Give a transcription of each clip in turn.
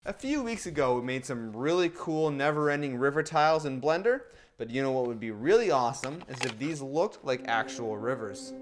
A few weeks ago, we made some really cool never-ending river tiles in Blender, but you know what would be really awesome is if these looked like actual rivers.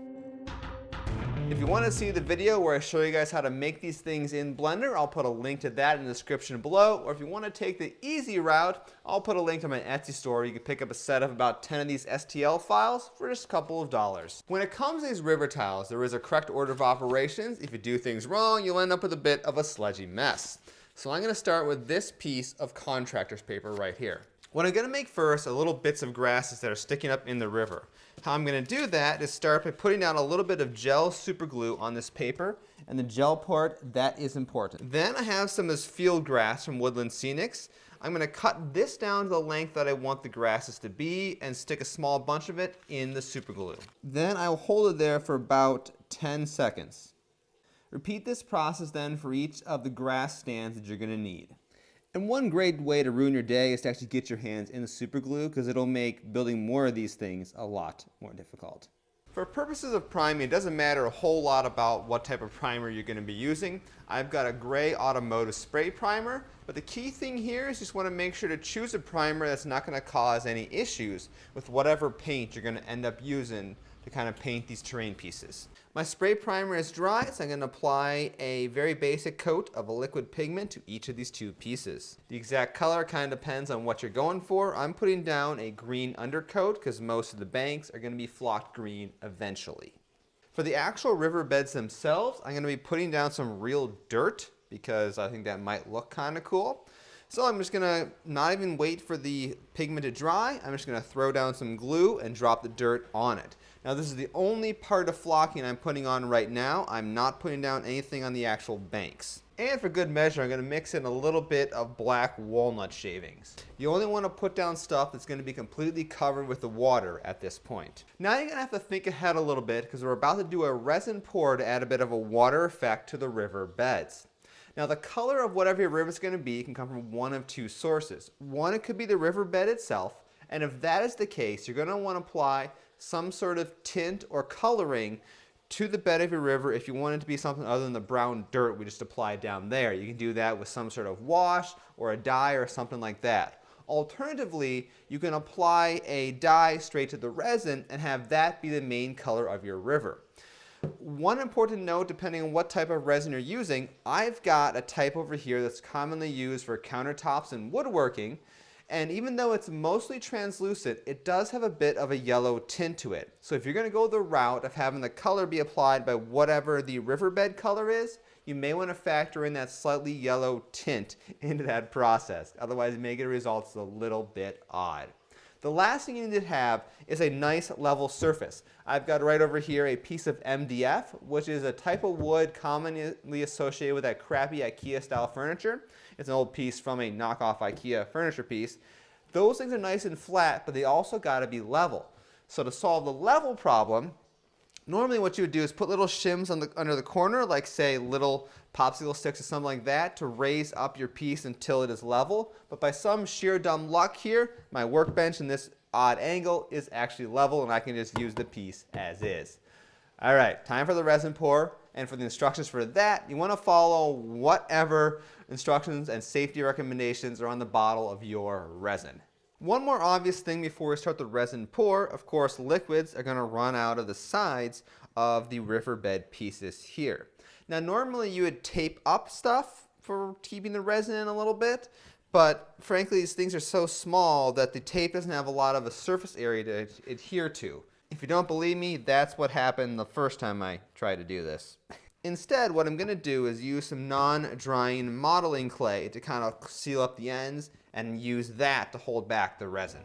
If you want to see the video where I show you guys how to make these things in Blender, I'll put a link to that in the description below. Or if you want to take the easy route, I'll put a link to my Etsy store. You can pick up a set of about 10 of these STL files for just a couple of dollars. When it comes to these river tiles, there is a correct order of operations. If you do things wrong, you'll end up with a bit of a sludgy mess. So I'm going to start with this piece of contractor's paper right here. What I'm going to make first are little bits of grasses that are sticking up in the river. How I'm going to do that is start by putting down a little bit of gel super glue on this paper, and the gel part, that is important. Then I have some of this field grass from Woodland Scenics. I'm going to cut this down to the length that I want the grasses to be and stick a small bunch of it in the super glue. Then I will hold it there for about 10 seconds. Repeat this process then for each of the grass stands that you're going to need. And one great way to ruin your day is to actually get your hands in the super glue, because it'll make building more of these things a lot more difficult. For purposes of priming, it doesn't matter a whole lot about what type of primer you're going to be using. I've got a gray automotive spray primer, but the key thing here is just want to make sure to choose a primer that's not going to cause any issues with whatever paint you're going to end up using to kind of paint these terrain pieces. My spray primer is dry, so I'm going to apply a very basic coat of a liquid pigment to each of these two pieces. The exact color kind of depends on what you're going for. I'm putting down a green undercoat because most of the banks are going to be flocked green eventually. For the actual riverbeds themselves, I'm going to be putting down some real dirt because I think that might look kind of cool. So I'm just going to not even wait for the pigment to dry. I'm just going to throw down some glue and drop the dirt on it. Now this is the only part of flocking I'm putting on right now. I'm not putting down anything on the actual banks. And for good measure, I'm going to mix in a little bit of black walnut shavings. You only want to put down stuff that's going to be completely covered with the water at this point. Now you're going to have to think ahead a little bit because we're about to do a resin pour to add a bit of a water effect to the river beds. Now the color of whatever your river is going to be can come from one of two sources. One, it could be the riverbed itself, and if that is the case, you're going to want to apply some sort of tint or coloring to the bed of your river if you want it to be something other than the brown dirt we just applied down there. You can do that with some sort of wash or a dye or something like that. Alternatively, you can apply a dye straight to the resin and have that be the main color of your river. One important note, depending on what type of resin you're using, I've got a type over here that's commonly used for countertops and woodworking, and even though it's mostly translucent, it does have a bit of a yellow tint to it. So if you're going to go the route of having the color be applied by whatever the riverbed color is, you may want to factor in that slightly yellow tint into that process. Otherwise, it may get a result that's a little bit odd. The last thing you need to have is a nice level surface. I've got right over here a piece of MDF, which is a type of wood commonly associated with that crappy IKEA style furniture. It's an old piece from a knockoff IKEA furniture piece. Those things are nice and flat, but they also got to be level. So to solve the level problem, normally what you would do is put little shims under the corner, like say little popsicle sticks or something like that, to raise up your piece until it is level. But by some sheer dumb luck here, my workbench in this odd angle is actually level, and I can just use the piece as is. All right, time for the resin pour. And for the instructions for that, you want to follow whatever instructions and safety recommendations are on the bottle of your resin. One more obvious thing before we start the resin pour, of course, liquids are going to run out of the sides of the riverbed pieces here. Now normally you would tape up stuff for keeping the resin in a little bit, but frankly these things are so small that the tape doesn't have a lot of a surface area to adhere to. If you don't believe me, that's what happened the first time I tried to do this. Instead, what I'm going to do is use some non-drying modeling clay to kind of seal up the ends and use that to hold back the resin.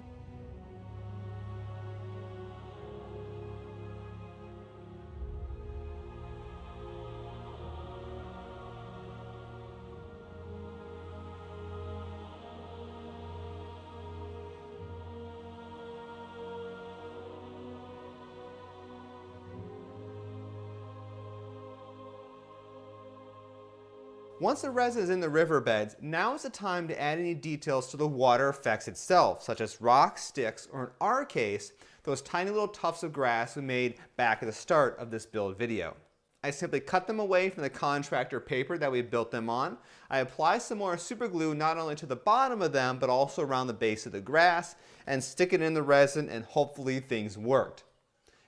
Once the resin is in the riverbeds, now is the time to add any details to the water effects itself, such as rocks, sticks, or in our case, those tiny little tufts of grass we made back at the start of this build video. I simply cut them away from the contractor paper that we built them on. I apply some more super glue not only to the bottom of them, but also around the base of the grass, and stick it in the resin, and hopefully things worked.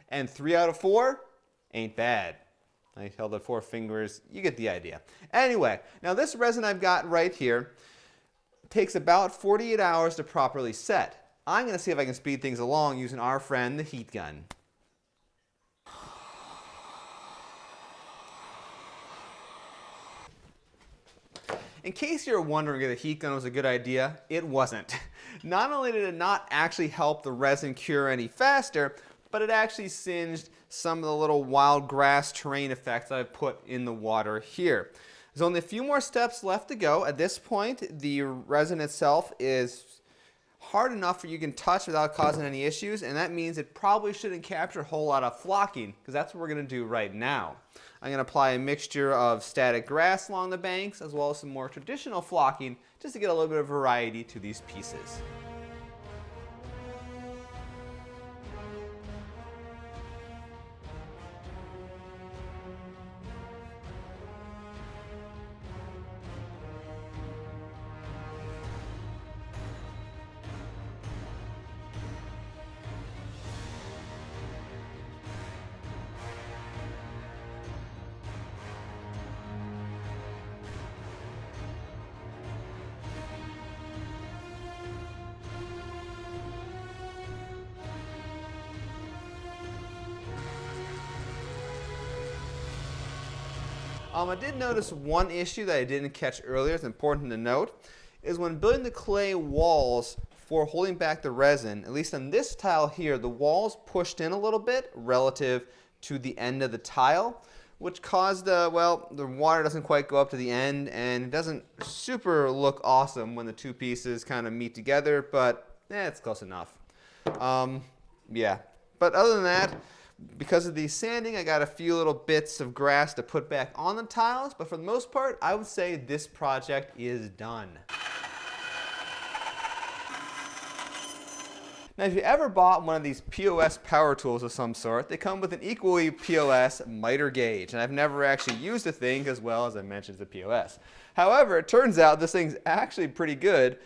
And 3 out of 4 ain't bad. I held the 4 fingers, you get the idea. Anyway, now this resin I've got right here takes about 48 hours to properly set. I'm going to see if I can speed things along using our friend, the heat gun. In case you're wondering if the heat gun was a good idea, it wasn't. Not only did it not actually help the resin cure any faster, but it actually singed some of the little wild grass terrain effects that I've put in the water here. There's only a few more steps left to go. At this point, the resin itself is hard enough that you can touch without causing any issues, and that means it probably shouldn't capture a whole lot of flocking, because that's what we're going to do right now. I'm going to apply a mixture of static grass along the banks as well as some more traditional flocking just to get a little bit of variety to these pieces. I did notice one issue that I didn't catch earlier, it's important to note, is when building the clay walls for holding back the resin, at least on this tile here, the wall's pushed in a little bit relative to the end of the tile, which caused, well, the water doesn't quite go up to the end, and it doesn't super look awesome when the two pieces kind of meet together, but it's close enough. Yeah, but other than that, because of the sanding, I got a few little bits of grass to put back on the tiles, but for the most part, I would say this project is done. Now, if you ever bought one of these POS power tools of some sort, they come with an equally POS miter gauge, and I've never actually used the thing because, well, as I mentioned, it's a POS. However, it turns out this thing's actually pretty good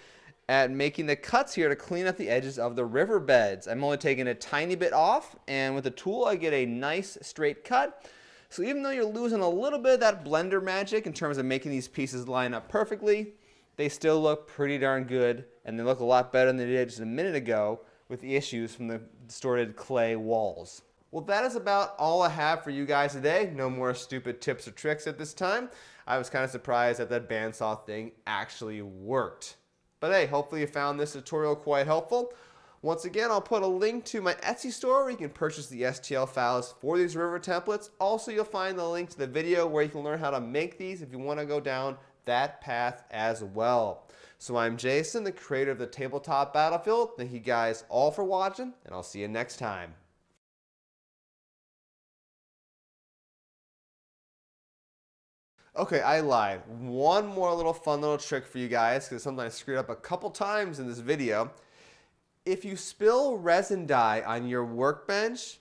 at making the cuts here to clean up the edges of the riverbeds. I'm only taking a tiny bit off, and with the tool I get a nice straight cut. So even though you're losing a little bit of that blender magic in terms of making these pieces line up perfectly, they still look pretty darn good, and they look a lot better than they did just a minute ago with the issues from the distorted clay walls. Well, that is about all I have for you guys today. No more stupid tips or tricks at this time. I was kind of surprised that that bandsaw thing actually worked. But hey, hopefully you found this tutorial quite helpful. Once again, I'll put a link to my Etsy store where you can purchase the STL files for these river templates. Also, you'll find the link to the video where you can learn how to make these if you want to go down that path as well. So I'm Jason, the creator of the Tabletop Battlefield. Thank you guys all for watching, and I'll see you next time. Okay, I lied. One more little fun little trick for you guys, because something I screwed up a couple times in this video. If you spill resin dye on your workbench,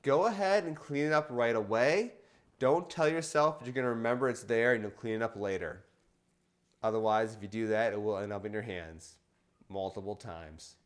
go ahead and clean it up right away. Don't tell yourself that you're going to remember it's there and you'll clean it up later. Otherwise, if you do that, it will end up in your hands multiple times.